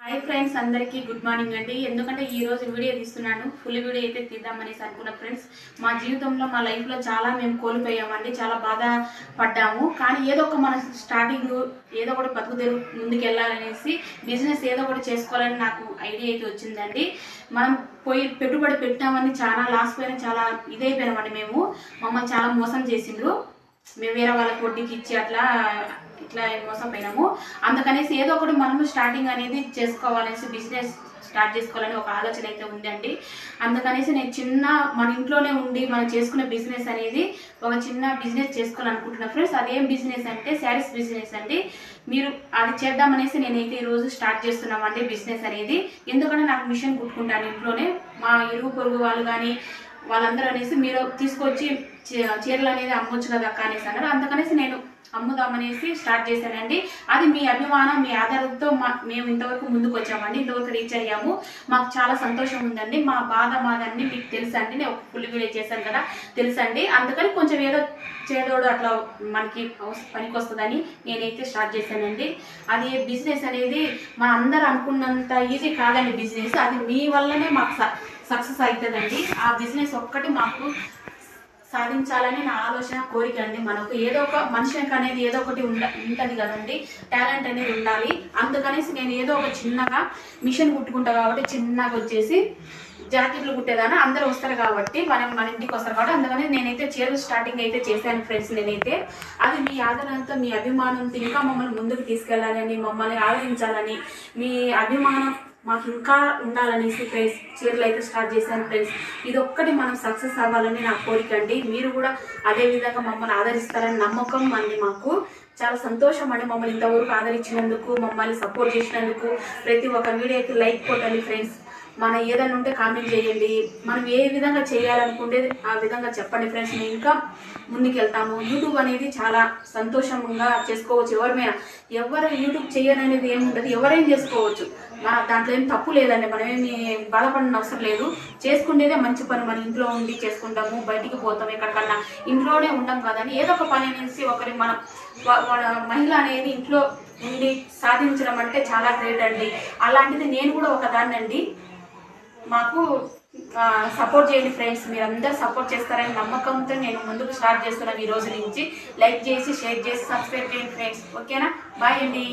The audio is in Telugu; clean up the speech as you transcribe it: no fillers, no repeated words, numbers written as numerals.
హాయ్ ఫ్రెండ్స్, అందరికీ గుడ్ మార్నింగ్ అండి. ఎందుకంటే ఈ రోజు వీడియో తీస్తున్నాను, ఫుల్ వీడియో అయితే తీద్దామనేసి అనుకున్న ఫ్రెండ్స్. మా జీవితంలో మా లైఫ్లో చాలా మేము కోల్పోయామండి, చాలా బాధపడ్డాము. కానీ ఏదో ఒక మన స్టార్టింగ్ ఏదో ఒకటి బతుకుదేరు ముందుకు వెళ్ళాలనేసి బిజినెస్ ఏదో ఒకటి చేసుకోవాలని నాకు ఐడియా అయితే వచ్చిందండి. మనం పెట్టుబడి పెట్టామని చాలా లాస్ పోయినా, చాలా ఇదైపోయినామండి. మమ్మల్ని చాలా మోసం చేసిండ్రు. మేము వేరే వాళ్ళకి వడ్డీకి ఇచ్చి ఇట్లా మోసపోయినాము. అందుకనేసి ఏదో ఒకటి మనము స్టార్టింగ్ అనేది చేసుకోవాలనేసి బిజినెస్ స్టార్ట్ చేసుకోవాలని ఒక ఆలోచన అయితే ఉందండి. అందుకనేసి నేను మన ఇంట్లోనే ఉండి మనం చేసుకునే బిజినెస్ అనేది ఒక చిన్న బిజినెస్ చేసుకోవాలనుకుంటున్నా ఫ్రెండ్స్. అదేం బిజినెస్ అంటే శారీస్ బిజినెస్ అండి. మీరు అది చేద్దామనేసి నేనైతే ఈరోజు స్టార్ట్ చేస్తున్నామండి బిజినెస్ అనేది. ఎందుకంటే నాకు మిషన్ కుట్టుకుంటాను ఇంట్లోనే. మా ఇరుగు పొరుగు వాళ్ళు కానీ వాళ్ళందరూ అనేసి మీరు తీసుకొచ్చి చీరలు అనేది అమ్మొచ్చు కదా అక్క అనేసి అన్నారు. అందుకనేసి నేను అమ్ముదామనేసి స్టార్ట్ చేశానండి. అది మీ అభిమానం, మీ ఆధారంతో మేము ఇంతవరకు ముందుకు వచ్చామండి, ఇంతవరకు రీచ్ అయ్యాము. మాకు చాలా సంతోషం ఉందండి. మా బాధ మాదన్నీ మీకు తెలుసండి. నేను ఒక ఫుల్ వీడియో చేశాను కదా, తెలుసండి. అందుకని కొంచెం ఏదో చేదోడు అట్లా మనకి పనికి వస్తుందని నేనైతే స్టార్ట్ చేశానండి. అది బిజినెస్ అనేది మన అందరూ అనుకున్నంత ఈజీ కాదండి బిజినెస్. అది మీ వల్లనే మాకు సక్సెస్ అవుతుందండి. ఆ బిజినెస్ ఒక్కటి మాకు సాధించాలని నా ఆలోచన, కోరిక అండి. మనకు ఏదో ఒక మనిషికి అనేది ఏదో ఒకటి ఉంటుంది కదండి, టాలెంట్ అనేది ఉండాలి. అందుకనేసి నేను ఏదో ఒక చిన్నగా మిషన్ కుట్టుకుంటా కాబట్టి చిన్నగా వచ్చేసి జాకెట్లు కుట్టేదాన్ని. అందరూ వస్తారు కాబట్టి మన ఇంటికి వస్తారు కాబట్టి అందుకని నేనైతే చీరలు స్టార్టింగ్ అయితే చేశాను ఫ్రెండ్స్. నేనైతే అది మీ ఆదరణతో, మీ అభిమానంతో ఇంకా మమ్మల్ని ముందుకు తీసుకెళ్లాలని, మమ్మల్ని ఆదరించాలని, మీ అభిమానం మాకు ఇంకా ఉండాలనేసి ఫ్రెండ్స్ చీరలు అయితే స్టార్ట్ చేశాను ఫ్రెండ్స్. ఇది ఒక్కటి మనం సక్సెస్ అవ్వాలని నా కోరిక అండి. మీరు కూడా అదే విధంగా మమ్మల్ని ఆదరిస్తారని నమ్మకం అండి మాకు. చాలా సంతోషం అండి మమ్మల్ని ఇంతవరకు ఆదరించినందుకు, మమ్మల్ని సపోర్ట్ చేసినందుకు. ప్రతి ఒక్క వీడియోకి లైక్ కొట్టండి ఫ్రెండ్స్. మన ఏదైనా ఉంటే కామెంట్ చేయండి. మనం ఏ విధంగా చేయాలనుకుంటే ఆ విధంగా చెప్పండి ఫ్రెండ్స్. మేము ఇంకా ముందుకు వెళ్తాము. యూట్యూబ్ అనేది చాలా సంతోషంగా చేసుకోవచ్చు. ఎవరు యూట్యూబ్ చేయననేది ఏమి ఉండదు, ఎవరైనా చేసుకోవచ్చు. దాంట్లో ఏం తప్పు లేదండి. మనమేమి బాధపడిన అవసరం లేదు. చేసుకునేదే మంచి పని. మన ఇంట్లో ఉండి చేసుకుంటాము, బయటికి పోతాము ఎక్కడికన్నా, ఇంట్లోనే ఉండం కదని ఏదో ఒక పని అనేసి ఒకరి మహిళ అనేది ఇంట్లో ఉండి సాధించడం అంటే చాలా గ్రేట్ అండి. అలాంటిది నేను కూడా ఒకదాన్ని అండి. మాకు సపోర్ట్ చేయండి ఫ్రెండ్స్. మీరందరూ సపోర్ట్ చేస్తారని నమ్మకంతో నేను ముందుకు స్టార్ట్ చేస్తున్నాను. ఈ రోజు నుంచి లైక్ చేసి, షేర్ చేసి, సబ్స్క్రైబ్ చేయండి ఫ్రెండ్స్. ఓకేనా? బాయ్ అండి.